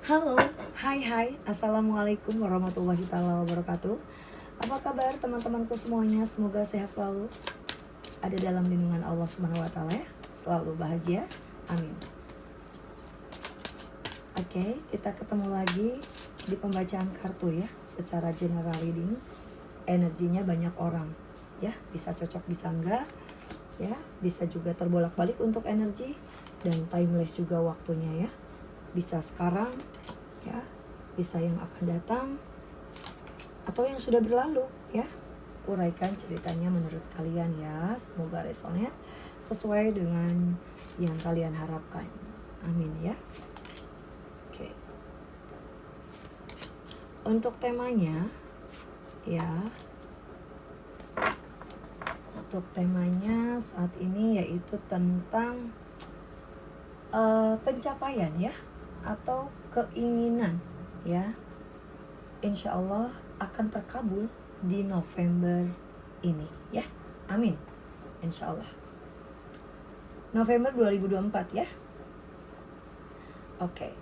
Halo, hai, assalamualaikum warahmatullahi taala wabarakatuh. Apa kabar teman-temanku semuanya? Semoga sehat selalu, ada dalam lindungan Allah Subhanahu Wa Taala ya, selalu bahagia, amin. Oke, kita ketemu lagi di pembacaan kartu ya, secara general reading. Energinya banyak orang, ya bisa cocok bisa enggak, ya bisa juga terbolak-balik untuk energi dan timeless juga waktunya ya. Bisa sekarang, ya, bisa yang akan datang atau yang sudah berlalu ya. Uraikan ceritanya menurut kalian ya. Semoga resonate sesuai dengan yang kalian harapkan. Amin ya. Oke. Untuk temanya ya. Untuk temanya saat ini yaitu tentang pencapaian ya, atau keinginan ya, insya Allah akan terkabul di November ini ya, amin, insya Allah November 2024 ya. Oke,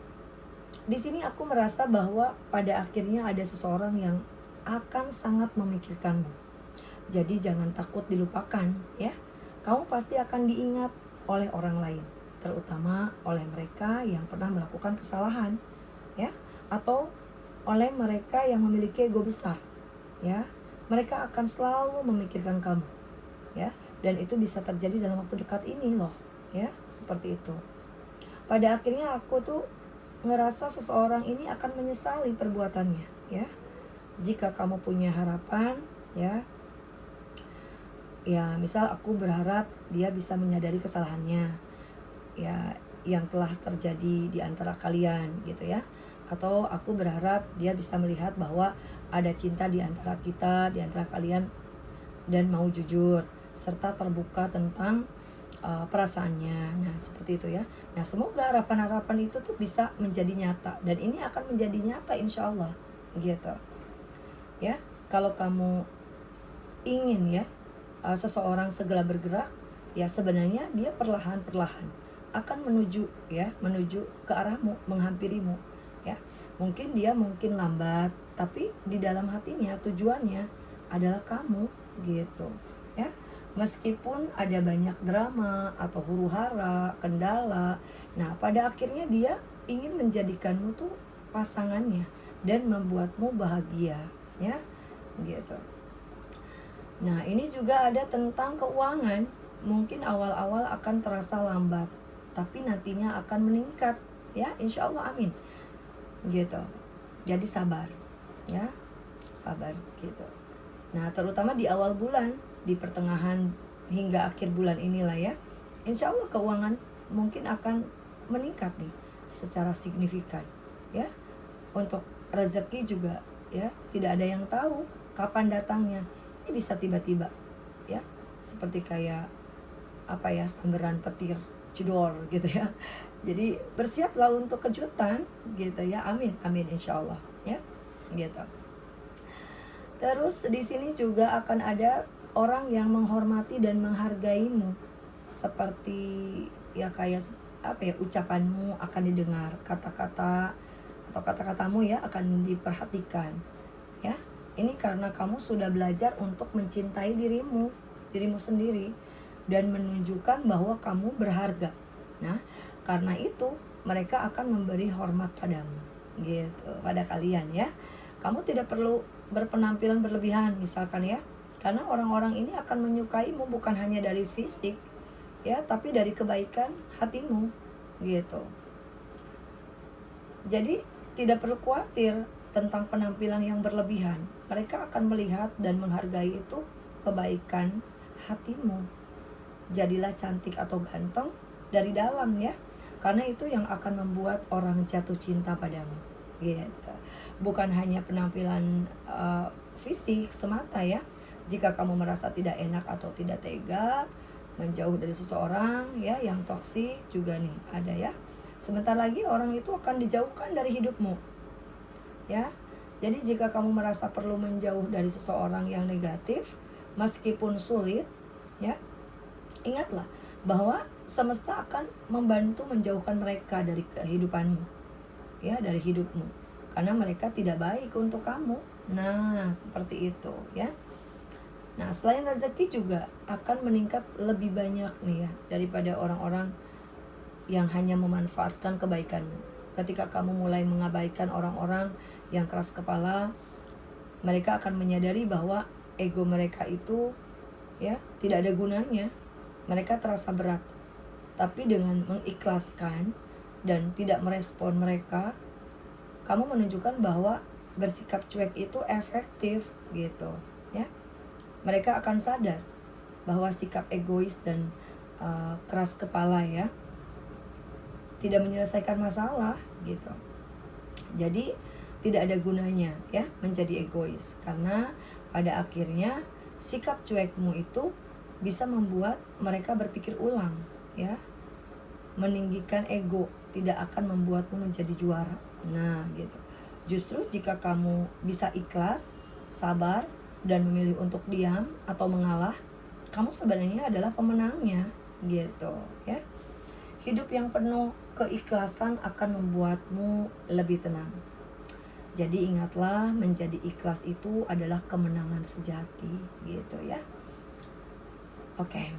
di sini aku merasa bahwa pada akhirnya ada seseorang yang akan sangat memikirkanmu. Jadi jangan takut dilupakan ya. Kamu pasti akan diingat oleh orang lain, terutama oleh mereka yang pernah melakukan kesalahan ya, atau oleh mereka yang memiliki ego besar ya. Mereka akan selalu memikirkan kamu ya, dan itu bisa terjadi dalam waktu dekat ini loh ya, seperti itu. Pada akhirnya aku tuh ngerasa seseorang ini akan menyesali perbuatannya ya. Jika kamu punya harapan ya, misal aku berharap dia bisa menyadari kesalahannya ya, yang telah terjadi di antara kalian gitu ya. Atau aku berharap dia bisa melihat bahwa ada cinta di antara kita, di antara kalian, dan mau jujur serta terbuka tentang perasaannya. Nah seperti itu ya. Nah semoga harapan-harapan itu tuh bisa menjadi nyata, dan ini akan menjadi nyata insya Allah gitu ya. Kalau kamu ingin ya seseorang segera bergerak ya, sebenarnya dia perlahan-perlahan akan menuju ke arahmu, menghampirimu ya. Mungkin dia lambat, tapi di dalam hatinya tujuannya adalah kamu gitu ya. Meskipun ada banyak drama atau huru-hara, kendala, nah pada akhirnya dia ingin menjadikanmu tuh pasangannya dan membuatmu bahagia ya gitu. Nah ini juga ada tentang keuangan. Mungkin awal-awal akan terasa lambat, tapi nantinya akan meningkat ya, insya Allah, amin gitu. Jadi sabar ya, sabar gitu. Nah terutama di awal bulan, di pertengahan hingga akhir bulan inilah ya, insya Allah keuangan mungkin akan meningkat nih secara signifikan ya. Untuk rezeki juga ya, tidak ada yang tahu kapan datangnya. Ini bisa tiba-tiba ya, seperti kayak sambaran petir jedor gitu ya. Jadi bersiaplah untuk kejutan gitu ya, amin insya Allah ya gitu. Terus di sini juga akan ada orang yang menghormati dan menghargaimu, seperti ya kayak ucapanmu akan didengar, kata-kata atau kata-katamu ya akan diperhatikan ya. Ini karena kamu sudah belajar untuk mencintai dirimu sendiri dan menunjukkan bahwa kamu berharga. Nah, karena itu mereka akan memberi hormat padamu gitu, pada kalian ya. Kamu tidak perlu berpenampilan berlebihan misalkan ya, karena orang-orang ini akan menyukaimu bukan hanya dari fisik ya, tapi dari kebaikan hatimu gitu. Jadi tidak perlu khawatir tentang penampilan yang berlebihan. Mereka akan melihat dan menghargai itu kebaikan hatimu. Jadilah cantik atau ganteng dari dalam ya, karena itu yang akan membuat orang jatuh cinta padamu gitu. Bukan hanya penampilan fisik semata ya. Jika kamu merasa tidak enak atau tidak tega menjauh dari seseorang ya yang toksik juga nih ada ya, sebentar lagi orang itu akan dijauhkan dari hidupmu ya. Jadi jika kamu merasa perlu menjauh dari seseorang yang negatif meskipun sulit ya, ingatlah bahwa semesta akan membantu menjauhkan mereka dari kehidupanmu ya dari hidupmu, karena mereka tidak baik untuk kamu. Nah, seperti itu ya. Nah, selain rezeki juga akan meningkat lebih banyak nih ya daripada orang-orang yang hanya memanfaatkan kebaikanmu. Ketika kamu mulai mengabaikan orang-orang yang keras kepala, mereka akan menyadari bahwa ego mereka itu ya tidak ada gunanya. Mereka terasa berat. Tapi dengan mengikhlaskan dan tidak merespon mereka, kamu menunjukkan bahwa bersikap cuek itu efektif gitu ya. Mereka akan sadar bahwa sikap egois dan keras kepala ya tidak menyelesaikan masalah gitu. Jadi tidak ada gunanya ya menjadi egois, karena pada akhirnya sikap cuekmu itu bisa membuat mereka berpikir ulang ya. Meninggikan ego tidak akan membuatmu menjadi juara. Nah gitu. Justru jika kamu bisa ikhlas, sabar, dan memilih untuk diam atau mengalah, kamu sebenarnya adalah pemenangnya gitu ya. Hidup yang penuh keikhlasan akan membuatmu lebih tenang. Jadi ingatlah, menjadi ikhlas itu adalah kemenangan sejati gitu ya. Oke.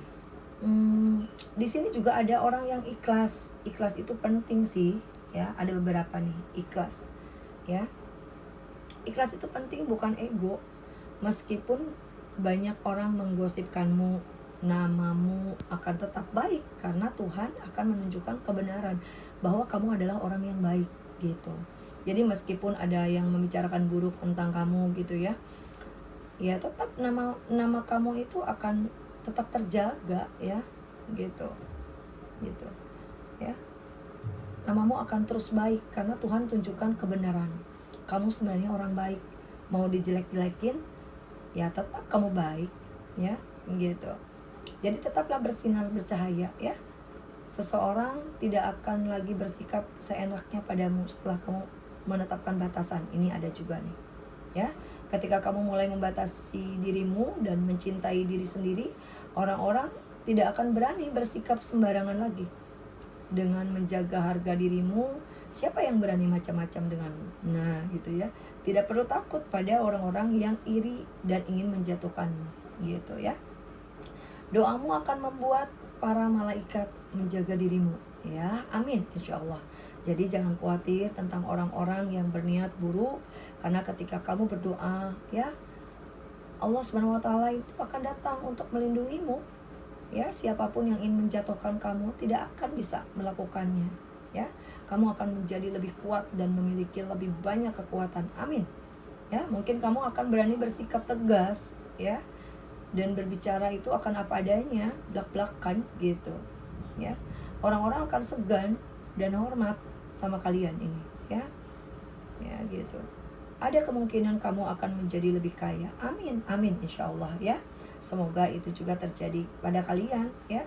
Di sini juga ada orang yang ikhlas. Ikhlas itu penting sih ya. Ada beberapa nih ikhlas ya. Ikhlas itu penting, bukan ego. Meskipun banyak orang menggosipkanmu, namamu akan tetap baik karena Tuhan akan menunjukkan kebenaran bahwa kamu adalah orang yang baik gitu. Jadi meskipun ada yang membicarakan buruk tentang kamu gitu ya, ya tetap nama kamu itu akan tetap terjaga ya gitu ya. Namamu akan terus baik karena Tuhan tunjukkan kebenaran. Kamu sebenarnya orang baik. Mau dijelek-jelekin ya tetap kamu baik ya gitu. Jadi tetaplah bersinar, bercahaya ya. Seseorang tidak akan lagi bersikap seenaknya padamu setelah kamu menetapkan batasan. Ini ada juga nih ya. Ketika kamu mulai membatasi dirimu dan mencintai diri sendiri, orang-orang tidak akan berani bersikap sembarangan lagi. Dengan menjaga harga dirimu, siapa yang berani macam-macam denganmu? Nah gitu ya. Tidak perlu takut pada orang-orang yang iri dan ingin menjatuhkanmu gitu ya. Doamu akan membuat para malaikat menjaga dirimu ya. Amin insya Allah. Jadi jangan khawatir tentang orang-orang yang berniat buruk, karena ketika kamu berdoa ya, Allah Subhanahu wa taala itu akan datang untuk melindungimu. Ya, siapapun yang ingin menjatuhkan kamu tidak akan bisa melakukannya. Ya, kamu akan menjadi lebih kuat dan memiliki lebih banyak kekuatan. Amin. Ya, mungkin kamu akan berani bersikap tegas ya, dan berbicara itu akan apa adanya, blak-blakan gitu. Ya, orang-orang akan segan dan hormat sama kalian ini ya. Ya gitu. Ada kemungkinan kamu akan menjadi lebih kaya. Amin, amin insya Allah ya. Semoga itu juga terjadi pada kalian ya.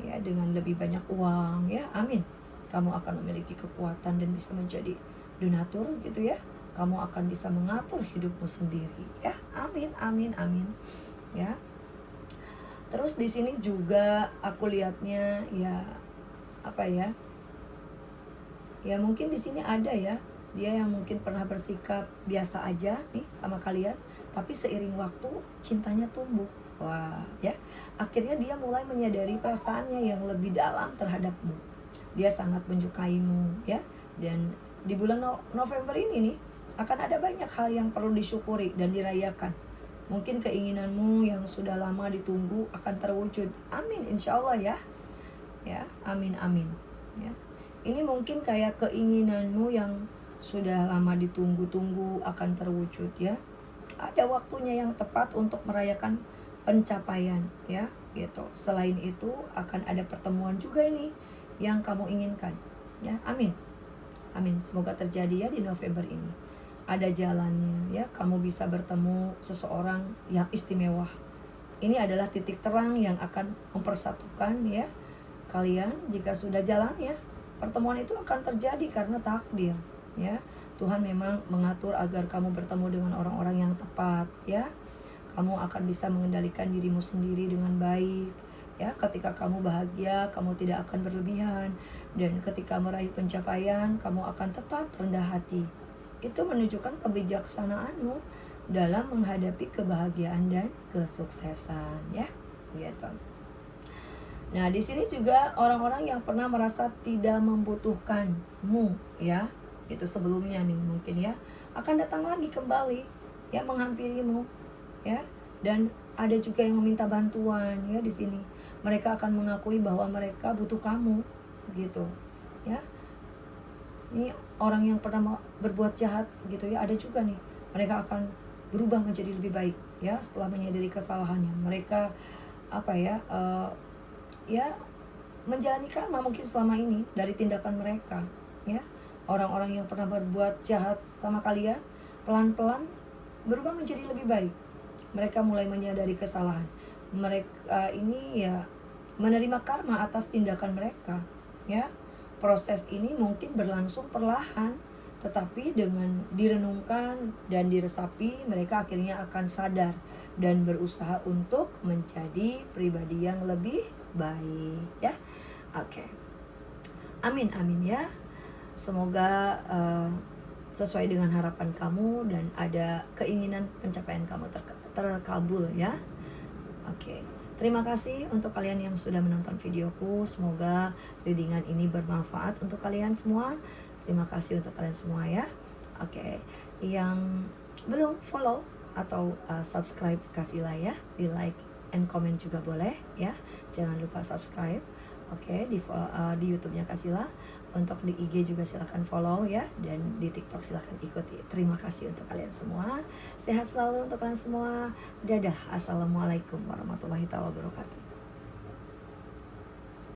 Ya, dengan lebih banyak uang ya. Amin. Kamu akan memiliki kekuatan dan bisa menjadi donatur gitu ya. Kamu akan bisa mengatur hidupmu sendiri ya. Amin, amin, amin. Ya. Terus di sini juga aku lihatnya ya apa ya? Ya mungkin di sini ada ya, dia yang mungkin pernah bersikap biasa aja nih sama kalian, tapi seiring waktu cintanya tumbuh. Wah ya, akhirnya dia mulai menyadari perasaannya yang lebih dalam terhadapmu. Dia sangat menyukaimu ya. Dan di bulan November ini nih akan ada banyak hal yang perlu disyukuri dan dirayakan. Mungkin keinginanmu yang sudah lama ditunggu akan terwujud. Amin insya Allah ya. Ya, amin amin ya. Ini mungkin kayak keinginanmu yang sudah lama ditunggu-tunggu akan terwujud ya. Ada waktunya yang tepat untuk merayakan pencapaian ya gitu. Selain itu akan ada pertemuan juga ini yang kamu inginkan ya. Amin. Amin. Semoga terjadi ya di November ini. Ada jalannya ya. Kamu bisa bertemu seseorang yang istimewa. Ini adalah titik terang yang akan mempersatukan ya kalian jika sudah jalannya. Pertemuan itu akan terjadi karena takdir ya. Tuhan memang mengatur agar kamu bertemu dengan orang-orang yang tepat ya. Kamu akan bisa mengendalikan dirimu sendiri dengan baik Ya, ketika kamu bahagia, kamu tidak akan berlebihan, dan ketika meraih pencapaian, kamu akan tetap rendah hati. Itu menunjukkan kebijaksanaanmu dalam menghadapi kebahagiaan dan kesuksesan, ya, gitu. Nah, di sini juga orang-orang yang pernah merasa tidak membutuhkanmu, ya, itu sebelumnya nih mungkin ya, akan datang lagi kembali, ya, menghampirimu, ya, dan ada juga yang meminta bantuan, ya, di sini. Mereka akan mengakui bahwa mereka butuh kamu, gitu, ya. Ini orang yang pernah berbuat jahat, gitu ya, ada juga nih. Mereka akan berubah menjadi lebih baik, ya, setelah menyadari kesalahannya. Mereka apa ya? Ya, menjalani karma mungkin selama ini dari tindakan mereka, ya. Orang-orang yang pernah berbuat jahat sama kalian pelan-pelan berubah menjadi lebih baik. Mereka mulai menyadari kesalahan mereka, ini ya, menerima karma atas tindakan mereka, ya. Proses ini mungkin berlangsung perlahan, tetapi dengan direnungkan dan diresapi, mereka akhirnya akan sadar dan berusaha untuk menjadi pribadi yang lebih baik, ya. Oke. Amin, amin ya. Semoga sesuai dengan harapan kamu dan ada keinginan pencapaian kamu terkabul, ya. Oke. Terima kasih untuk kalian yang sudah menonton videoku. Semoga readingan ini bermanfaat untuk kalian semua. Terima kasih untuk kalian semua, ya. Oke. Yang belum follow atau subscribe, kasihlah ya, di like and comment juga boleh, ya. Jangan lupa subscribe. Oke, di YouTube-nya kasihlah. Untuk di IG juga silahkan follow, ya. Dan di TikTok silahkan ikuti. Terima kasih untuk kalian semua. Sehat selalu untuk kalian semua. Dadah. Assalamualaikum warahmatullahi wabarakatuh.